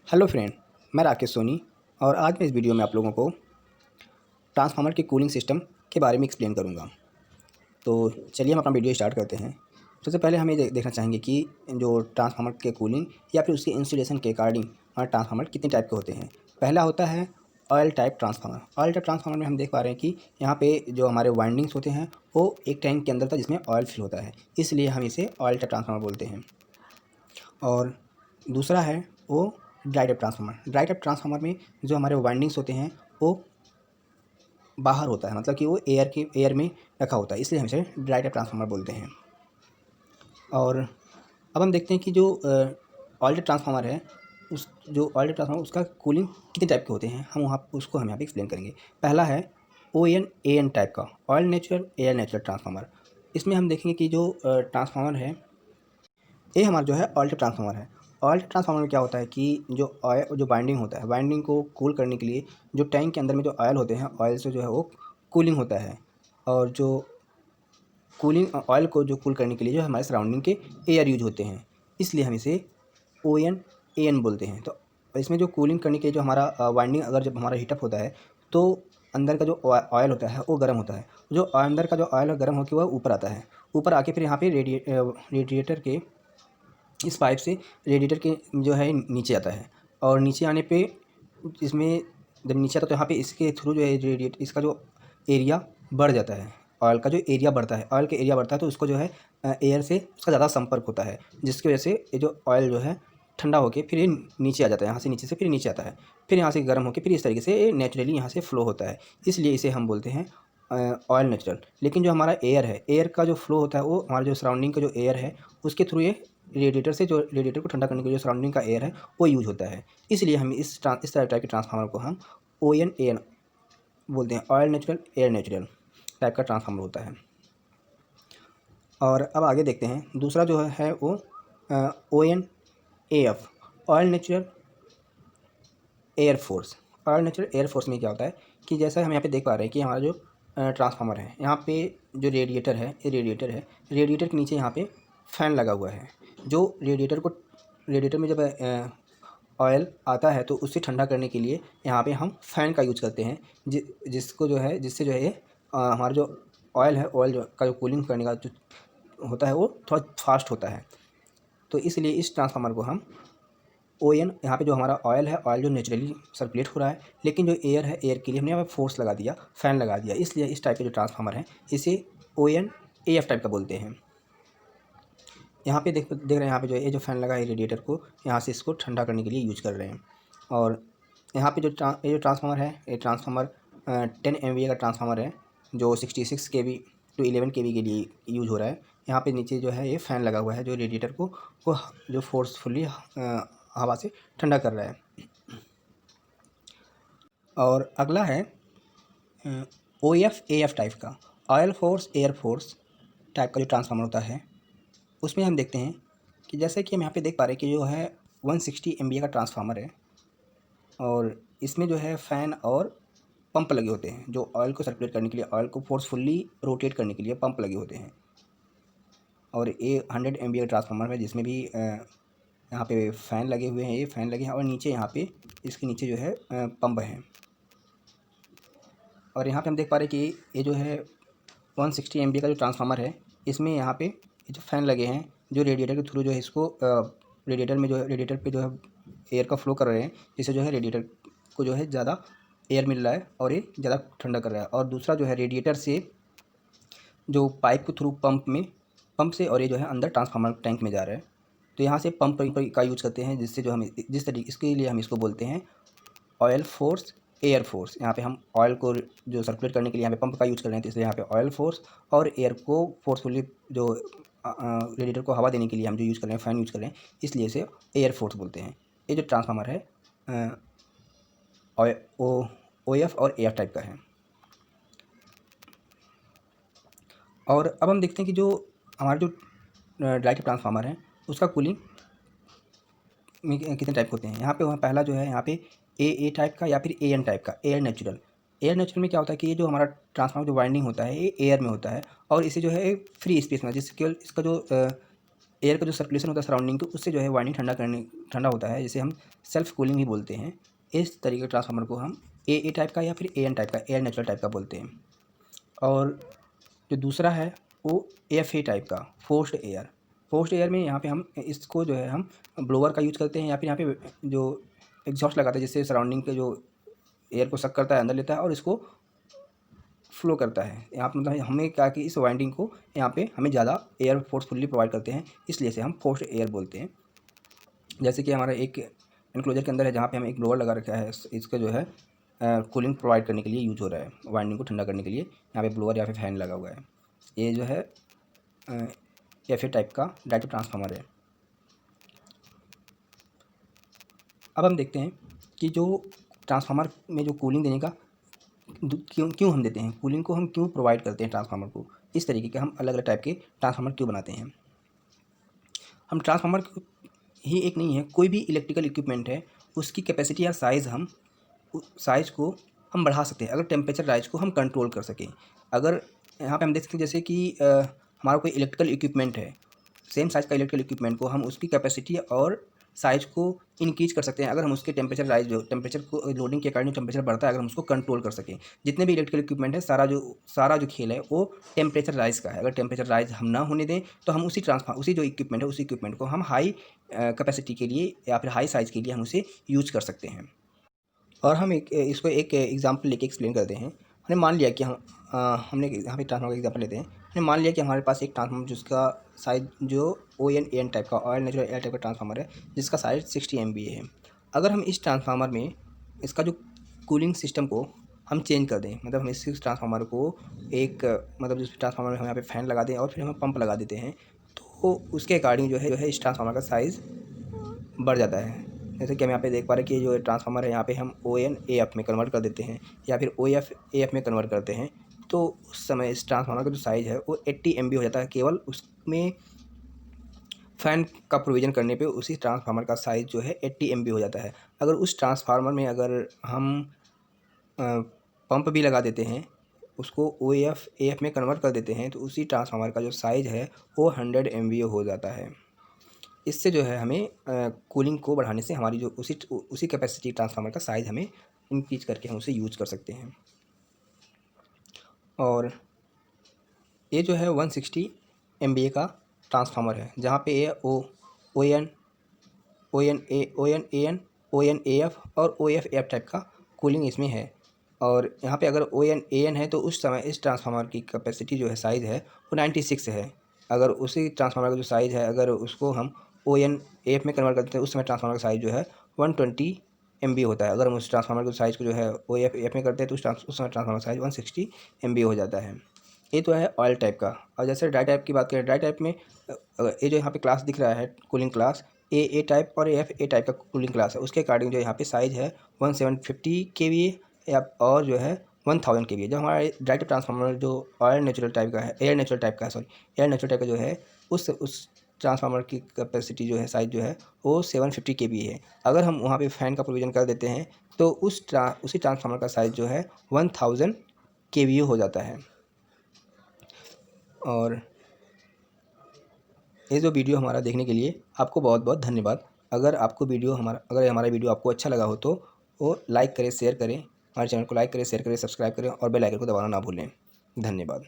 Hello friend, मैं राकेश सोनी और आज मैं इस वीडियो में आप लोगों को ट्रांसफार्मर के कूलिंग सिस्टम के बारे में एक्सप्लेन करूंगा। तो चलिए हम अपना वीडियो स्टार्ट करते हैं। सबसे पहले हम ये देखना चाहेंगे कि जो ट्रांसफार्मर के कूलिंग या फिर उसके इंस्टॉलेशन के अकॉर्डिंग हमारे ट्रांसफार्मर कितने टाइप के होते हैं। पहला होता है oil type transformer. Oil type transformer में हम देख पा रहे हैं कि यहाँ पे जो हमारे वाइंडिंग्स होते हैं वो एक टैंक के अंदर था जिसमें ऑयल फिल होता है, इसलिए हम इसे ऑयल टाइप ट्रांसफार्मर बोलते हैं। और दूसरा है वो dry type transformer. Dry type transformer में जो हमारे वाइंडिंग्स होते हैं वो बाहर होता है, मतलब कि वो एयर में रखा होता है, इसलिए हम इसे ड्राई टाइप ट्रांसफार्मर बोलते हैं। और अब हम देखते हैं कि जो ऑयल टाइप ट्रांसफार्मर है, उस जो ऑयल टाइप ट्रांसफार्मर उसका कूलिंग कितने टाइप के होते हैं हम यहाँ पे एक्सप्लेन करेंगे। पहला है ON टाइप का, oil natural air natural transformer. इसमें हम देखेंगे कि जो ट्रांसफार्मर है ये हमारा जो है ऑयल टाइप ट्रांसफार्मर है। ऑयल टाइप ट्रांसफार्मर में क्या होता है कि जो बाइंडिंग होता है, बाइंडिंग को कूल करने के लिए जो टैंक के अंदर में जो ऑयल होते हैं, ऑयल से जो है वो कूलिंग होता है। और जो कूलिंग ऑयल को जो कूल करने के लिए जो हमारे सराउंडिंग के एयर यूज होते हैं, इसलिए हम इसे ON बोलते हैं। तो इसमें जो कूलिंग करने के लिए जो हमारा वाइंडिंग अगर जब हमारा हीटअप होता है तो अंदर का जो ऑयल होता है वो गर्म होता है। जो अंदर का जो ऑयल गर्म होकर वह ऊपर आता है, ऊपर आके फिर यहाँ पे रेडिएटर के इस पाइप से रेडिएटर के जो है नीचे आता है। और नीचे आने पे इसमें जब नीचे आता है तो यहाँ पे इसके थ्रू जो है रेडिएटर इसका जो एरिया बढ़ जाता है, ऑयल का जो एरिया बढ़ता है, ऑयल का एरिया बढ़ता है तो उसको जो है एयर से उसका ज़्यादा संपर्क होता है, जिसकी वजह से ये जो ऑयल जो है ठंडा होकर फिर ये नीचे आ जाता है, यहाँ से नीचे से फिर नीचे आता है, फिर यहाँ से गर्म होकर फिर इस तरीके से ये नेचुरली यहाँ से फ्लो होता है, इसलिए इसे हम बोलते हैं ऑयल नेचुरल। लेकिन जो हमारा एयर है, एयर का जो फ्लो होता है वो हमारे जो सराउंडिंग का जो एयर है उसके थ्रू ये रेडिएटर से जो रेडिएटर को ठंडा करने के लिए जो सराउंडिंग का एयर है वो यूज होता है, इसलिए हम इस तरह टाइप के ट्रांसफार्मर को हम ON बोलते हैं, oil natural air natural type का ट्रांसफार्मर होता है। और अब आगे देखते हैं, दूसरा जो है वो ONAF, oil natural air force. Oil natural air force में क्या होता है कि जैसा हम यहाँ पे देख पा रहे हैं कि हमारा जो ट्रांसफार्मर है, यहाँ पे जो रेडिएटर है, ये रेडिएटर है, रेडिएटर के नीचे यहाँ पे फ़ैन लगा हुआ है। जो रेडिएटर में जब ऑयल आता है तो उसे ठंडा करने के लिए यहाँ पे हम फ़ैन का यूज़ करते हैं, जिसको जो है जिससे जो है ये हमारा जो ऑयल है, ऑयल जो का जो कूलिंग करने का जो होता है वो थोड़ा फास्ट होता है। तो इसलिए इस ट्रांसफार्मर को हम यहाँ पे जो हमारा ऑयल है, ऑयल जो नेचुरली सर्कुलेट हो रहा है, लेकिन जो एयर है, एयर के लिए हमने यहाँ पे फोर्स लगा दिया, फ़ैन लगा दिया, इसलिए इस टाइप के जो ट्रांसफार्मर है इसे ONAF टाइप का बोलते हैं। यहाँ पे देख रहे हैं, यहाँ पे जो ये जो फ़ैन लगा है रेडिएटर को यहाँ से इसको ठंडा करने के लिए यूज कर रहे हैं। और यहाँ पे ये जो ट्रांसफार्मर है, ये ट्रांसफार्मर 10 MVA का ट्रांसफार्मर है जो 66 kV टू 11 kV के लिए यूज हो रहा है। यहाँ पे नीचे जो है ये फ़ैन लगा हुआ है जो रेडिएटर को जो फोर्सफुली हवा से ठंडा कर रहा है। और अगला है OFAF टाइप का, oil force air force type का जो ट्रांसफार्मर होता है, उसमें हम देखते हैं कि जैसे कि हम यहाँ पे देख पा रहे हैं कि जो है 160 MVA का ट्रांसफार्मर है और इसमें जो है फ़ैन और पंप लगे होते हैं जो ऑयल को सर्कुलेट करने के लिए, ऑयल को फोर्सफुली रोटेट करने के लिए पंप लगे होते हैं। और ये 100 MVA का ट्रांसफार्मर है जिसमें भी यहाँ पे फ़ैन लगे हुए हैं, ये फ़ैन लगे हैं और नीचे यहाँ पे इसके नीचे जो है पंप है। और यहाँ पे हम देख पा रहे हैं कि ये जो है 160 MVA का जो ट्रांसफार्मर है, इसमें यहाँ पे ये जो फ़ैन लगे हैं जो रेडिएटर के थ्रू जो है इसको रेडिएटर पे जो है एयर का फ्लो कर रहे हैं, जिससे जो है रेडिएटर को जो है ज़्यादा एयर मिल रहा है और ये ज़्यादा ठंडा कर रहा है। और दूसरा जो है रेडिएटर से जो पाइप के थ्रू पंप से और ये जो है अंदर ट्रांसफार्मर टैंक में जा रहा है, तो यहाँ से पंप का यूज़ करते हैं, जिससे जो हम जिस तरीके इसके लिए हम इसको बोलते हैं ऑयल फोर्स एयर फोर्स। यहाँ पे हम ऑयल को जो सर्कुलेट करने के लिए यहाँ पे पंप का यूज़ कर रहे हैं, तो इसलिए यहाँ पे ऑयल फोर्स, और एयर को फोर्सफुली जो रेडिएटर को हवा देने के लिए हम जो यूज़ कर रहे हैं, फ़ैन यूज़ कर रहे हैं, इसलिए इसे एयर फोर्स बोलते हैं। ये जो ट्रांसफार्मर है OF और AF टाइप का है। और अब हम देखते हैं कि जो हमारा जो ड्राई टाइप ट्रांसफार्मर है उसका कूलिंग में कितने टाइप होते हैं। यहाँ पे पहला जो है यहाँ पे AA टाइप का या फिर AN टाइप का, एयर नेचुरल। एयर नेचुरल में क्या होता है कि ये जो हमारा ट्रांसफार्मर जो वाइंडिंग होता है ये एयर में होता है और इसे जो है फ्री स्पेस में, जिससे केवल इसका जो एयर का जो सर्कुलेशन होता है सराउंडिंग के, उससे जो है वाइंडिंग ठंडा होता है, जिसे हम सेल्फ कूलिंग भी बोलते हैं। इस तरीके के ट्रांसफार्मर को हम ए टाइप का या फिर एन टाइप का, एयर नेचुरल टाइप का बोलते हैं। और जो दूसरा है वो एफ टाइप का, फोर्स्ड एयर। फोर्स्ड एयर में यहाँ पे हम इसको जो है हम ब्लोअर का यूज़ करते हैं, या फिर यहाँ पे जो एग्जॉस्ट लगाते हैं, जिससे सराउंडिंग के जो एयर को सक करता है, अंदर लेता है और इसको फ्लो करता है। यहाँ पर मतलब हमें क्या कि इस वाइंडिंग को यहाँ पे हमें ज़्यादा एयर फोर्सफुली प्रोवाइड करते हैं, इसलिए से हम फोर्स्ड एयर बोलते हैं। जैसे कि हमारा एक एनक्लोजर के अंदर है, जहाँ पे हम एक ब्लोअर लगा रखा है, इसका जो है कूलिंग प्रोवाइड करने के लिए यूज हो रहा है, वाइंडिंग को ठंडा करने के लिए यहाँ पे ब्लोअर या फिर फैन लगा हुआ है। ये जो है एफ टाइप का डायरेक्ट ट्रांसफार्मर है। अब हम देखते हैं कि जो ट्रांसफार्मर में जो कूलिंग देने का क्यों हम देते हैं, कूलिंग को हम क्यों प्रोवाइड करते हैं ट्रांसफार्मर को, इस तरीके के हम अलग अलग टाइप के ट्रांसफार्मर क्यों बनाते हैं। हम ट्रांसफार्मर ही एक नहीं है, कोई भी इलेक्ट्रिकल इक्विपमेंट है, उसकी कैपेसिटी या साइज़ को हम बढ़ा सकते हैं, अगर टेम्परेचर राइज को हम कंट्रोल कर सकें। अगर यहाँ पे हम देख सकते हैं जैसे कि हमारा कोई इलेक्ट्रिकल इक्विपमेंट है, सेम साइज़ का इलेक्ट्रिकल इक्विपमेंट को हम उसकी कैपेसिटी और साइज़ को इंक्रीज कर सकते हैं, अगर हम उसके टेम्परेचर को लोडिंग के अकॉर्डिंग टेम्परेचर बढ़ता है, अगर हम उसको कंट्रोल कर सकें। जितने भी इलेक्ट्रिकल इक्विपमेंट है, सारा जो खेल है वो टेम्परेचर राइज का है। अगर टेम्परेचर राइज हम ना होने दें तो हम उसी जो इक्विपमेंट है, उसी इक्विपमेंट को हम हाई कैपेसिटी के लिए या फिर हाई साइज़ के लिए हम उसे यूज कर सकते हैं। और हम इसको एक एग्जांपल लेके एक्सप्लेन करते हैं। हमने मान लिया कि हमने यहाँ पे ट्रांसफार्मर का एग्जांपल लेते हैं। हमने मान लिया कि हमारे पास एक ट्रांसफार्मर जिसका साइज जो ON टाइप का, ऑयल नेचुरल एयर टाइप का ट्रांसफार्मर है, जिसका साइज 60 MVA है। अगर हम इस ट्रांसफार्मर में इसका जो कूलिंग सिस्टम को हम चेंज कर दें, मतलब हम इस ट्रांसफार्मर को एक मतलब जिस ट्रांसफार्मर में हम यहाँ पे फ़ैन लगा दें और फिर हम पंप लगा देते हैं, तो उसके अकॉर्डिंग जो है इस ट्रांसफार्मर का साइज़ बढ़ जाता है। जैसे कि हम यहाँ पे देख पा रहे हैं कि जो ट्रांसफार्मर है, यहाँ पे हम ON AF में कन्वर्ट कर देते हैं या फिर OF AF में कन्वर्ट करते हैं, तो उस समय इस ट्रांसफार्मर का जो साइज़ है वो 80 MB हो जाता है। केवल उसमें फ़ैन का प्रोविज़न करने पे उसी ट्रांसफार्मर का साइज़ जो है 80 MB हो जाता है। अगर उस ट्रांसफार्मर में अगर हम पंप भी लगा देते हैं, उसको OF AF में कन्वर्ट कर देते हैं, तो उसी ट्रांसफार्मर का जो साइज़ है वो 100 MVA हो जाता है। इससे जो है हमें कूलिंग को बढ़ाने से हमारी जो उसी कैपेसिटी ट्रांसफार्मर का साइज़ हमें इंक्रीज करके हम उसे यूज़ कर सकते हैं। और ये जो है 160 MVA का ट्रांसफार्मर है, जहाँ पे ये ON AF और OF AF टाइप का कूलिंग इसमें है। और यहाँ पे अगर ON AN है तो उस समय इस ट्रांसफार्मर की कैपेसिटी जो है, साइज़ है, वो 96 है। अगर उसी ट्रांसफार्मर का जो साइज़ है, अगर उसको हम ON AF में कन्वर्ट करते हैं, उस समय ट्रांसफार्मर का साइज़ जो है 120 MB होता है। अगर हम उस ट्रांसफार्मर के साइज़ को जो है OF AF में करते हैं, तो उस समय ट्रांसफार्मर साइज़ 160 MB हो जाता है। ये तो है ऑयल टाइप का। और जैसे ड्राई टाइप की बात करें, ड्राई टाइप में ये जो यहाँ पे क्लास दिख रहा है, कूलिंग क्लास ए टाइप और AF टाइप का कूलिंग क्लास है, उसके अकॉर्डिंग जो यहाँ पे साइज़ है 1750 kVA या और जो है 1000 kVA। जो हमारा ड्राई टाइप ट्रांसफार्मर जो एयर नेचुरल टाइप का है, एयर नेचुरल टाइप का जो है, उस ट्रांसफार्मर की कैपेसिटी जो है, साइज़ जो है, वो 750 kVA है। अगर हम वहाँ पे फ़ैन का प्रोविज़न कर देते हैं, तो उसी ट्रांसफार्मर का साइज़ जो है 1000 kVA हो जाता है। और ये जो वीडियो हमारा देखने के लिए आपको बहुत बहुत धन्यवाद। अगर हमारा वीडियो आपको अच्छा लगा हो तो वो लाइक करें, शेयर करें, हमारे चैनल को लाइक करें, शेयर करें, सब्सक्राइब करें और बेल आइकन को दबाना ना भूलें। धन्यवाद।